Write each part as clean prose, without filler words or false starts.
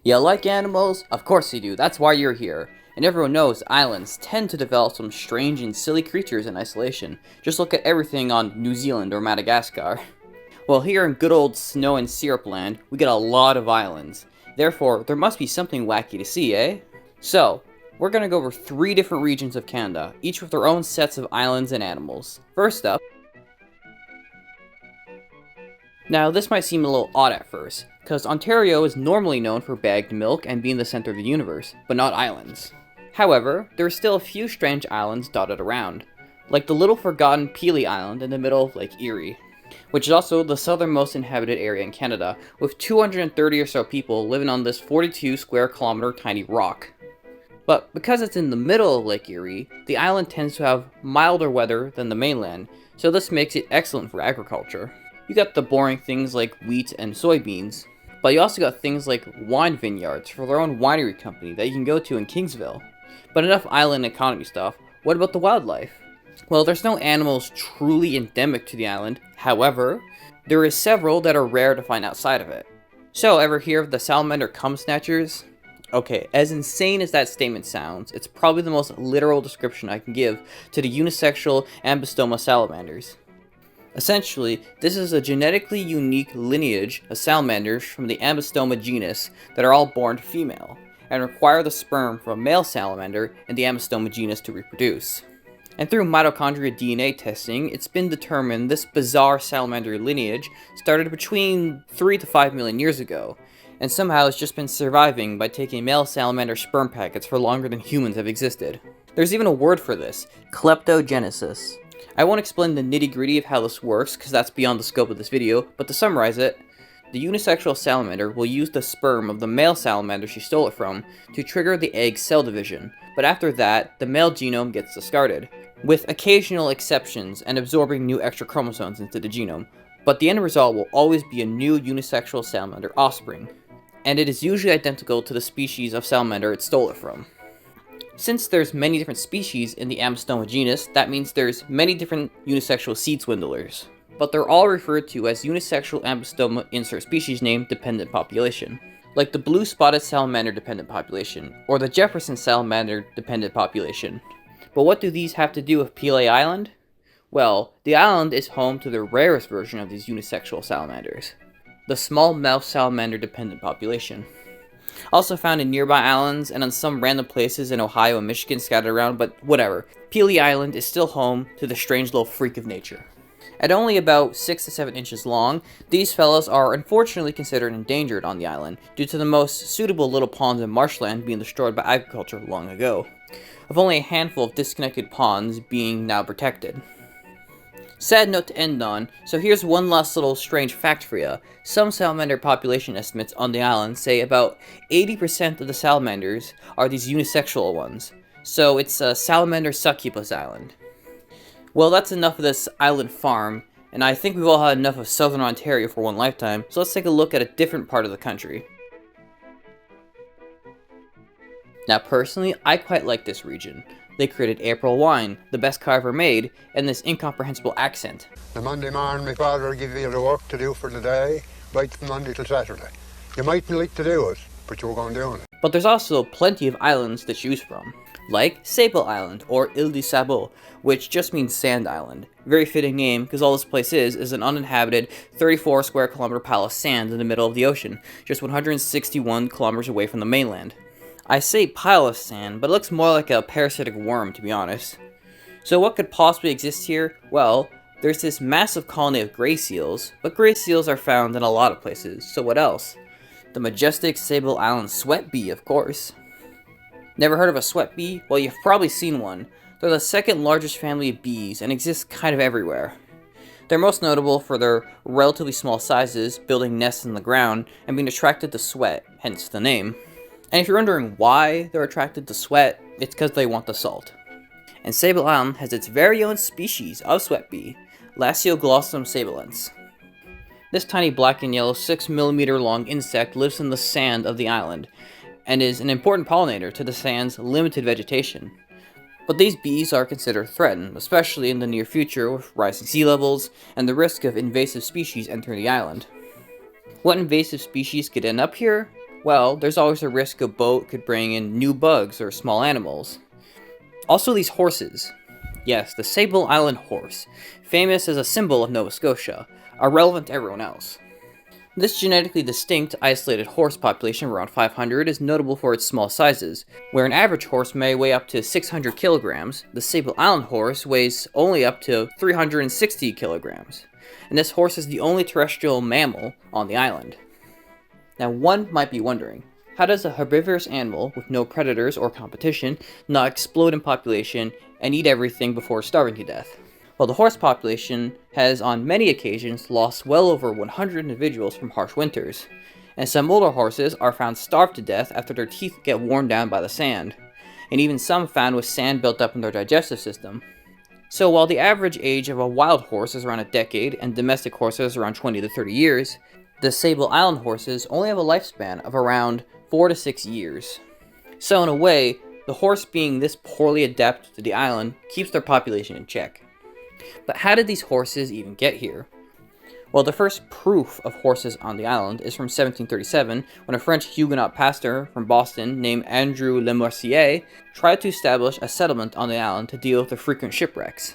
You like animals? Of course you do, that's why you're here. And everyone knows islands tend to develop some strange and silly creatures in isolation. Just look at everything on New Zealand or Madagascar. Well, here in good old snow and syrup land, we get a lot of islands. Therefore, there must be something wacky to see, eh? So, we're gonna go over 3 different regions of Canada, each with their own sets of islands and animals. First up, now this might seem a little odd at first, because Ontario is normally known for bagged milk and being the center of the universe, but not islands. However, there are still a few strange islands dotted around, like the little forgotten Pelee Island in the middle of Lake Erie, which is also the southernmost inhabited area in Canada, with 230 or so people living on this 42 square kilometer tiny rock. But because it's in the middle of Lake Erie, the island tends to have milder weather than the mainland, so this makes it excellent for agriculture. You got the boring things like wheat and soybeans, but you also got things like wine vineyards for their own winery company that you can go to in Kingsville. But enough island economy stuff, what about the wildlife? Well, there's no animals truly endemic to the island, however, there is several that are rare to find outside of it. So, ever hear of the salamander cum snatchers? Okay, as insane as that statement sounds, it's probably the most literal description I can give to the unisexual Ambystoma salamanders. Essentially, this is a genetically unique lineage of salamanders from the Ambystoma genus that are all born female, and require the sperm from a male salamander in the Ambystoma genus to reproduce. And through mitochondrial DNA testing, it's been determined this bizarre salamander lineage started between 3 to 5 million years ago, and somehow it's just been surviving by taking male salamander sperm packets for longer than humans have existed. There's even a word for this, kleptogenesis. I won't explain the nitty-gritty of how this works, because that's beyond the scope of this video, but to summarize it, the unisexual salamander will use the sperm of the male salamander she stole it from to trigger the egg cell division, but after that, the male genome gets discarded, with occasional exceptions and absorbing new extra chromosomes into the genome, but the end result will always be a new unisexual salamander offspring, and it is usually identical to the species of salamander it stole it from. Since there's many different species in the Ambystoma genus, that means there's many different unisexual seed swindlers, but they're all referred to as unisexual Ambystoma insert species name dependent population, like the blue spotted salamander dependent population, or the Jefferson salamander dependent population. But what do these have to do with Pelee Island? Well, the island is home to the rarest version of these unisexual salamanders, the small-mouthed salamander dependent population. Also found in nearby islands and on some random places in Ohio and Michigan scattered around, but whatever. Pelee Island is still home to the strange little freak of nature. At only about 6 to 7 inches long, these fellows are unfortunately considered endangered on the island due to the most suitable little ponds and marshland being destroyed by agriculture long ago, with only a handful of disconnected ponds being now protected. Sad note to end on, so here's one last little strange fact for you. Some salamander population estimates on the island say about 80% of the salamanders are these unisexual ones, so it's a salamander succubus island. Well, that's enough of this island farm, and I think we've all had enough of southern Ontario for one lifetime, so let's take a look at a different part of the country. Now personally, I quite like this region. They created April wine, the best car ever made, and this incomprehensible accent. The Monday morning my father will give you the work to do for the day, right from Monday till Saturday. You mightn't like to do it, but you're going doing it. But there's also plenty of islands to choose from, like Sable Island, or Ile du Sable, which just means sand island. Very fitting name, because all this place is an uninhabited 34 square kilometer pile of sand in the middle of the ocean, just 161 kilometers away from the mainland. I say pile of sand, but it looks more like a parasitic worm, to be honest. So what could possibly exist here? Well, there's this massive colony of gray seals, but gray seals are found in a lot of places, so what else? The majestic Sable Island sweat bee, of course. Never heard of a sweat bee? Well, you've probably seen one. They're the second largest family of bees and exist kind of everywhere. They're most notable for their relatively small sizes, building nests in the ground, and being attracted to sweat, hence the name. And if you're wondering why they're attracted to sweat, it's because they want the salt. And Sable Island has its very own species of sweat bee, Lasioglossum sabilens. This tiny black and yellow 6mm long insect lives in the sand of the island, and is an important pollinator to the sand's limited vegetation. But these bees are considered threatened, especially in the near future with rising sea levels and the risk of invasive species entering the island. What invasive species could end up here? Well, there's always a risk a boat could bring in new bugs or small animals. Also these horses. Yes, the Sable Island horse, famous as a symbol of Nova Scotia, are relevant to everyone else. This genetically distinct, isolated horse population of around 500 is notable for its small sizes. Where an average horse may weigh up to 600 kilograms, the Sable Island horse weighs only up to 360 kilograms. And this horse is the only terrestrial mammal on the island. Now one might be wondering, how does a herbivorous animal with no predators or competition not explode in population and eat everything before starving to death? Well, the horse population has on many occasions lost well over 100 individuals from harsh winters, and some older horses are found starved to death after their teeth get worn down by the sand, and even some found with sand built up in their digestive system. So while the average age of a wild horse is around a decade and domestic horses around 20 to 30 years, the Sable Island horses only have a lifespan of around 4 to 6 years. So in a way, the horse being this poorly adapted to the island keeps their population in check. But how did these horses even get here? Well, the first proof of horses on the island is from 1737, when a French Huguenot pastor from Boston named Andrew Lemercier tried to establish a settlement on the island to deal with the frequent shipwrecks.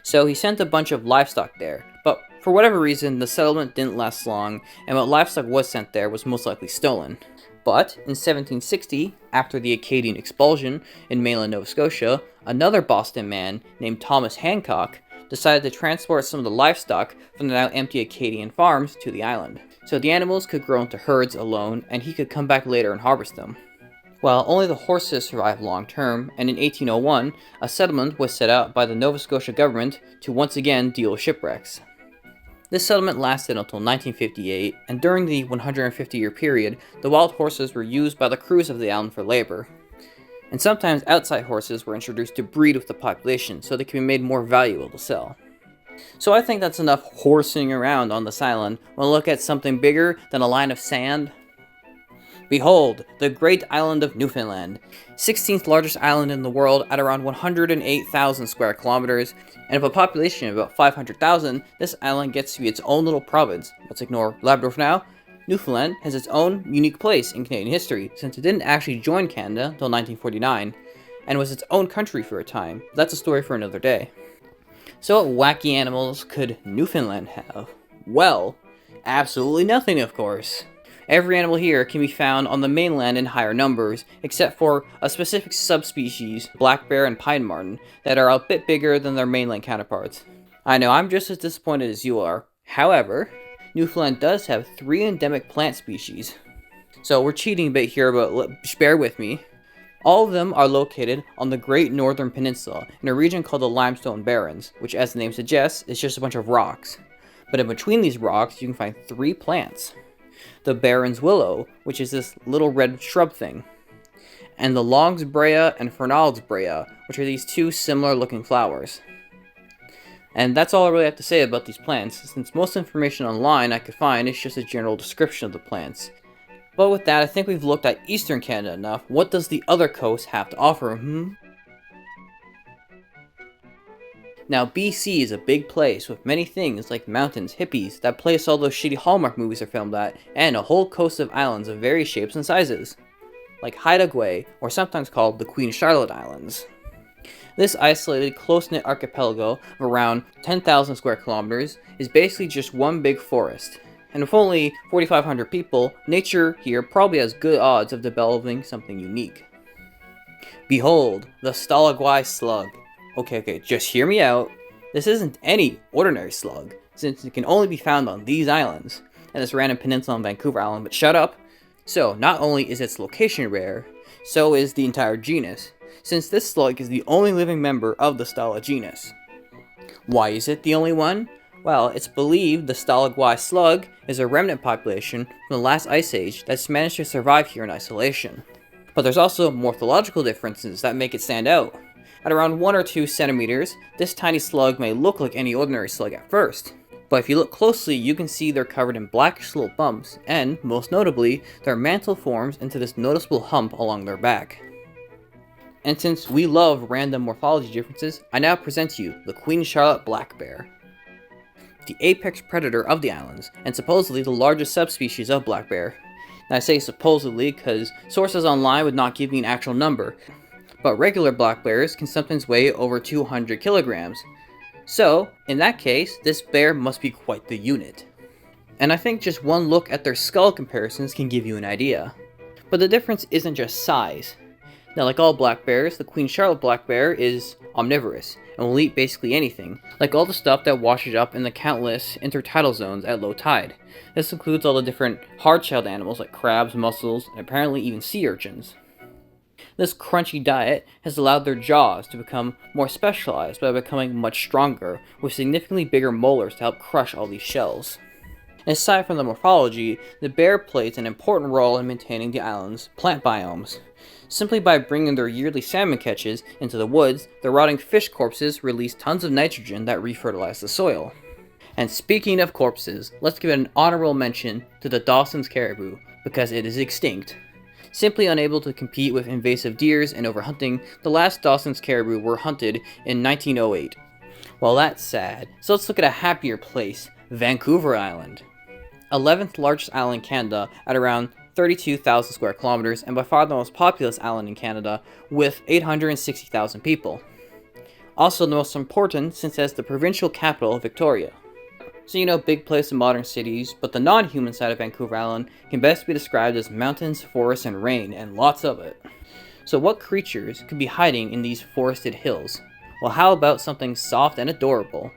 So he sent a bunch of livestock there, but for whatever reason, the settlement didn't last long, and what livestock was sent there was most likely stolen. But in 1760, after the Acadian expulsion in mainland Nova Scotia, another Boston man named Thomas Hancock decided to transport some of the livestock from the now empty Acadian farms to the island, so the animals could grow into herds alone and he could come back later and harvest them. Well, only the horses survived long term, and in 1801, a settlement was set out by the Nova Scotia government to once again deal with shipwrecks. This settlement lasted until 1958, and during the 150-year period, the wild horses were used by the crews of the island for labor. And sometimes outside horses were introduced to breed with the population so they could be made more valuable to sell. So I think that's enough horsing around on this island. Want to look at something bigger than a line of sand? Behold, the great island of Newfoundland, 16th largest island in the world at around 108,000 square kilometers, and with a population of about 500,000, this island gets to be its own little province. Let's ignore Labrador for now. Newfoundland has its own unique place in Canadian history, since it didn't actually join Canada until 1949, and was its own country for a time. That's a story for another day. So what wacky animals could Newfoundland have? Well, absolutely nothing, of course. Every animal here can be found on the mainland in higher numbers, except for a specific subspecies, black bear and pine marten, that are a bit bigger than their mainland counterparts. I know, I'm just as disappointed as you are. However, Newfoundland does have 3 endemic plant species. So we're cheating a bit here, but just bear with me. All of them are located on the Great Northern Peninsula, in a region called the Limestone Barrens, which as the name suggests, is just a bunch of rocks. But in between these rocks, you can find 3 plants. The Barrens Willow, which is this little red shrub thing, and the Longs Brea and Fernald's Brea, which are these 2 similar looking flowers. And that's all I really have to say about these plants, since most information online I could find is just a general description of the plants. But with that, I think we've looked at Eastern Canada enough. What does the other coast have to offer, Now, BC is a big place with many things like mountains, hippies, that place all those shitty Hallmark movies are filmed at, and a whole coast of islands of various shapes and sizes, like Haida Gwaii, or sometimes called the Queen Charlotte Islands. This isolated, close-knit archipelago of around 10,000 square kilometers is basically just one big forest. And with only 4,500 people, nature here probably has good odds of developing something unique. Behold, the Stalagwai slug. Okay, just hear me out. This isn't any ordinary slug, since it can only be found on these islands, and this random peninsula on Vancouver Island, but shut up! So, not only is its location rare, so is the entire genus, since this slug is the only living member of the Stala genus. Why is it the only one? Well, it's believed the Stalagwai slug is a remnant population from the last ice age that's managed to survive here in isolation. But there's also morphological differences that make it stand out. At around 1 or 2 centimeters, this tiny slug may look like any ordinary slug at first. But if you look closely, you can see they're covered in blackish little bumps, and, most notably, their mantle forms into this noticeable hump along their back. And since we love random morphology differences, I now present to you the Queen Charlotte black bear. The apex predator of the islands, and supposedly the largest subspecies of black bear. And I say supposedly because sources online would not give me an actual number, but regular black bears can sometimes weigh over 200 kilograms. So, in that case, this bear must be quite the unit. And I think just one look at their skull comparisons can give you an idea. But the difference isn't just size. Now, like all black bears, the Queen Charlotte black bear is omnivorous and will eat basically anything, like all the stuff that washes up in the countless intertidal zones at low tide. This includes all the different hard-shelled animals like crabs, mussels, and apparently even sea urchins. This crunchy diet has allowed their jaws to become more specialized by becoming much stronger, with significantly bigger molars to help crush all these shells. And aside from the morphology, the bear plays an important role in maintaining the island's plant biomes. Simply by bringing their yearly salmon catches into the woods, the rotting fish corpses release tons of nitrogen that refertilize the soil. And speaking of corpses, let's give an honorable mention to the Dawson's caribou, because it is extinct. Simply unable to compete with invasive deers and overhunting, the last Dawson's caribou were hunted in 1908. Well, that's sad, so let's look at a happier place, Vancouver Island. 11th largest island in Canada at around 32,000 square kilometers, and by far the most populous island in Canada with 860,000 people. Also the most important since it has the provincial capital, Victoria. So big place in modern cities, but the non-human side of Vancouver Island can best be described as mountains, forests, and rain, and lots of it. So what creatures could be hiding in these forested hills? Well, how about something soft and adorable?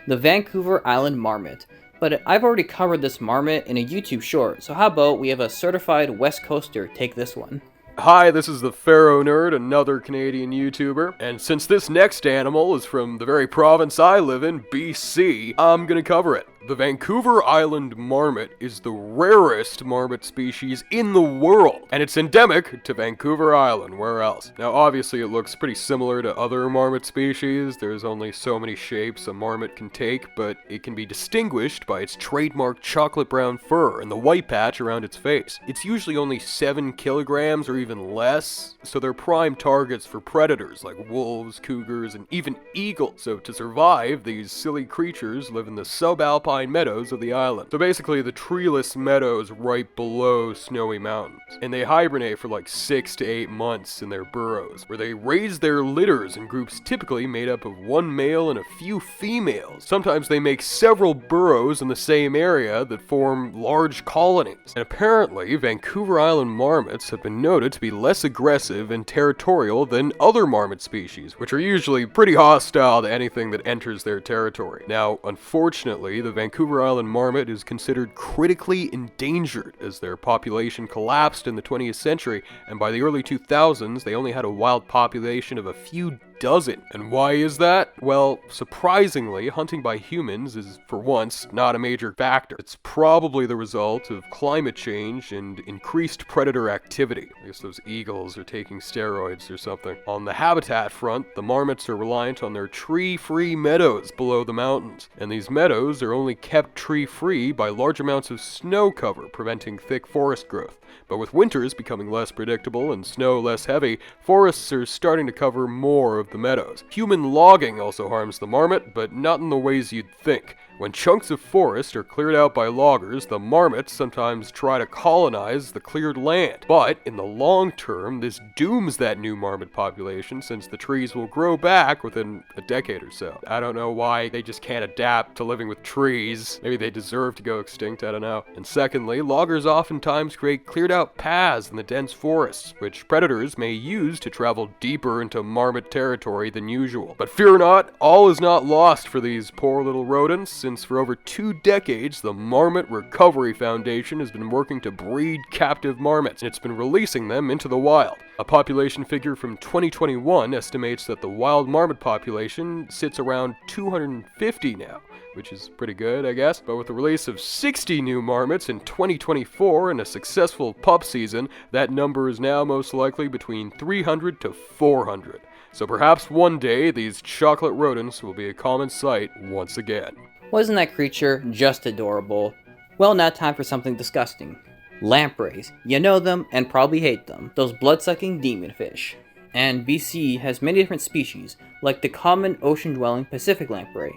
The Vancouver Island Marmot. But I've already covered this marmot in a YouTube short, so how about we have a certified West Coaster take this one? Hi, this is the Pharaoh Nerd, another Canadian YouTuber, and since this next animal is from the very province I live in, BC, I'm gonna cover it. The Vancouver Island marmot is the rarest marmot species in the world, and it's endemic to Vancouver Island. Where else? Now, obviously, it looks pretty similar to other marmot species. There's only so many shapes a marmot can take, but it can be distinguished by its trademark chocolate brown fur and the white patch around its face. It's usually only 7 kilograms or even less, so they're prime targets for predators like wolves, cougars, and even eagles. So to survive, these silly creatures live in the subalpine meadows of the island. So basically the treeless meadows right below snowy mountains. And they hibernate for like 6 to 8 months in their burrows, where they raise their litters in groups typically made up of one male and a few females. Sometimes they make several burrows in the same area that form large colonies. And apparently, Vancouver Island marmots have been noted to be less aggressive and territorial than other marmot species, which are usually pretty hostile to anything that enters their territory. Now, unfortunately, the Vancouver Island marmot is considered critically endangered as their population collapsed in the 20th century, and by the early 2000s they only had a wild population of a few dozen. And why is that? Well, surprisingly, hunting by humans is, for once, not a major factor. It's probably the result of climate change and increased predator activity. I guess those eagles are taking steroids or something. On the habitat front, the marmots are reliant on their tree-free meadows below the mountains, and these meadows are only kept tree-free by large amounts of snow cover, preventing thick forest growth. But with winters becoming less predictable and snow less heavy, forests are starting to cover more of the meadows. Human logging also harms the marmot, but not in the ways you'd think. When chunks of forest are cleared out by loggers, the marmots sometimes try to colonize the cleared land. But in the long term, this dooms that new marmot population, since the trees will grow back within a decade or so. I don't know why they just can't adapt to living with trees. Maybe they deserve to go extinct, I don't know. And secondly, loggers oftentimes create cleared out paths in the dense forests, which predators may use to travel deeper into marmot territory than usual. But fear not, all is not lost for these poor little rodents, since for over 2 decades, the Marmot Recovery Foundation has been working to breed captive marmots, and it's been releasing them into the wild. A population figure from 2021 estimates that the wild marmot population sits around 250 now, which is pretty good, I guess. But with the release of 60 new marmots in 2024 and a successful pup season, that number is now most likely between 300 to 400. So perhaps one day, these chocolate rodents will be a common sight once again. Wasn't that creature just adorable? Well, now time for something disgusting. Lampreys. You know them and probably hate them. Those blood-sucking demon fish. And BC has many different species, like the common ocean-dwelling Pacific lamprey.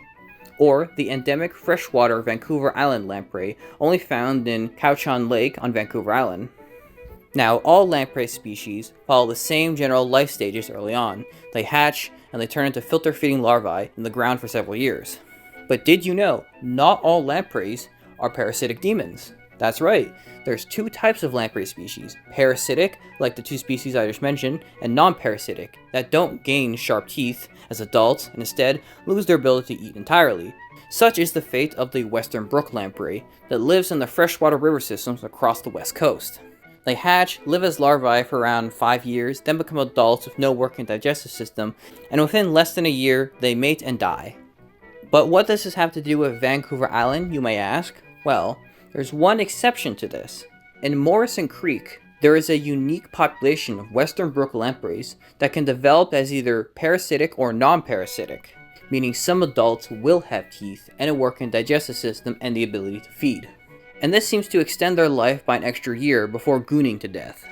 or the endemic freshwater Vancouver Island lamprey, only found in Cowichan Lake on Vancouver Island. Now, all lamprey species follow the same general life stages early on. They hatch, and they turn into filter-feeding larvae in the ground for several years. But did you know, not all lampreys are parasitic demons? That's right, there's two types of lamprey species, parasitic, like the two species I just mentioned, and non-parasitic, that don't gain sharp teeth as adults and instead lose their ability to eat entirely. Such is the fate of the western brook lamprey that lives in the freshwater river systems across the west coast. They hatch, live as larvae for around 5 years, then become adults with no working digestive system, and within less than a year, they mate and die. But what does this have to do with Vancouver Island, you may ask? Well, there's one exception to this. In Morrison Creek, there is a unique population of western brook lampreys that can develop as either parasitic or non-parasitic, meaning some adults will have teeth and a working digestive system and the ability to feed. And this seems to extend their life by an extra year before gooning to death.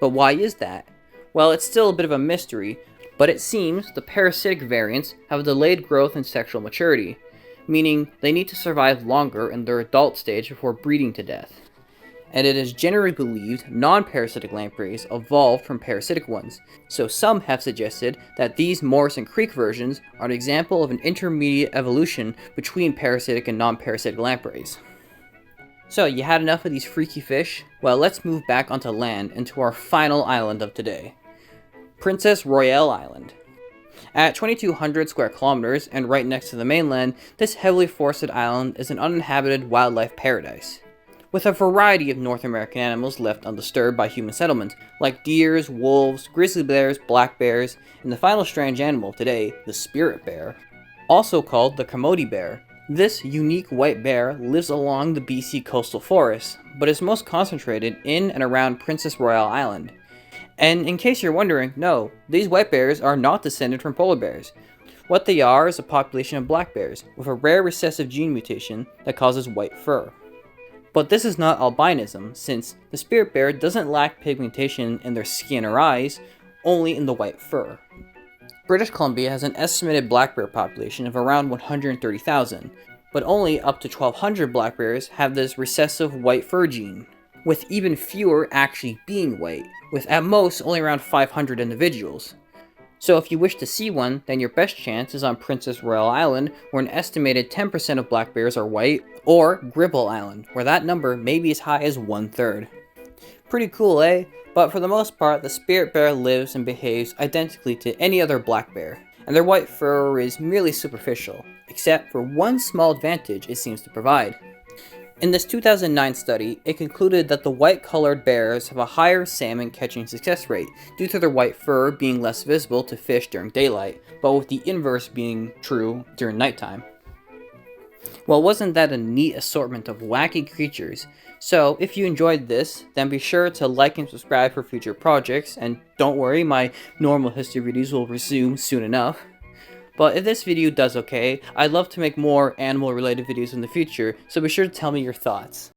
But why is that? Well, it's still a bit of a mystery, but it seems the parasitic variants have a delayed growth and sexual maturity, meaning they need to survive longer in their adult stage before breeding to death. And it is generally believed non-parasitic lampreys evolved from parasitic ones, so some have suggested that these Morrison Creek versions are an example of an intermediate evolution between parasitic and non-parasitic lampreys. So, you had enough of these freaky fish? Well, let's move back onto land and to our final island of today. Princess Royale Island. At 2,200 square kilometers and right next to the mainland, this heavily forested island is an uninhabited wildlife paradise, with a variety of North American animals left undisturbed by human settlement, like deers, wolves, grizzly bears, black bears, and the final strange animal today, the spirit bear, also called the commodity bear. This unique white bear lives along the BC coastal forests, but is most concentrated in and around Princess Royale Island. And in case you're wondering, no, these white bears are not descended from polar bears. What they are is a population of black bears, with a rare recessive gene mutation that causes white fur. But this is not albinism, since the spirit bear doesn't lack pigmentation in their skin or eyes, only in the white fur. British Columbia has an estimated black bear population of around 130,000, but only up to 1,200 black bears have this recessive white fur gene, with even fewer actually being white, with at most only around 500 individuals. So if you wish to see one, then your best chance is on Princess Royale Island, where an estimated 10% of black bears are white, or Gribble Island, where that number may be as high as 1/3. Pretty cool, eh? But for the most part, the spirit bear lives and behaves identically to any other black bear, and their white fur is merely superficial, except for one small advantage it seems to provide. In this 2009 study, it concluded that the white-colored bears have a higher salmon catching success rate due to their white fur being less visible to fish during daylight, but with the inverse being true during nighttime. Well, wasn't that a neat assortment of wacky creatures? So, if you enjoyed this, then be sure to like and subscribe for future projects, and don't worry, my normal history videos will resume soon enough. But if this video does okay, I'd love to make more animal related videos in the future, so be sure to tell me your thoughts.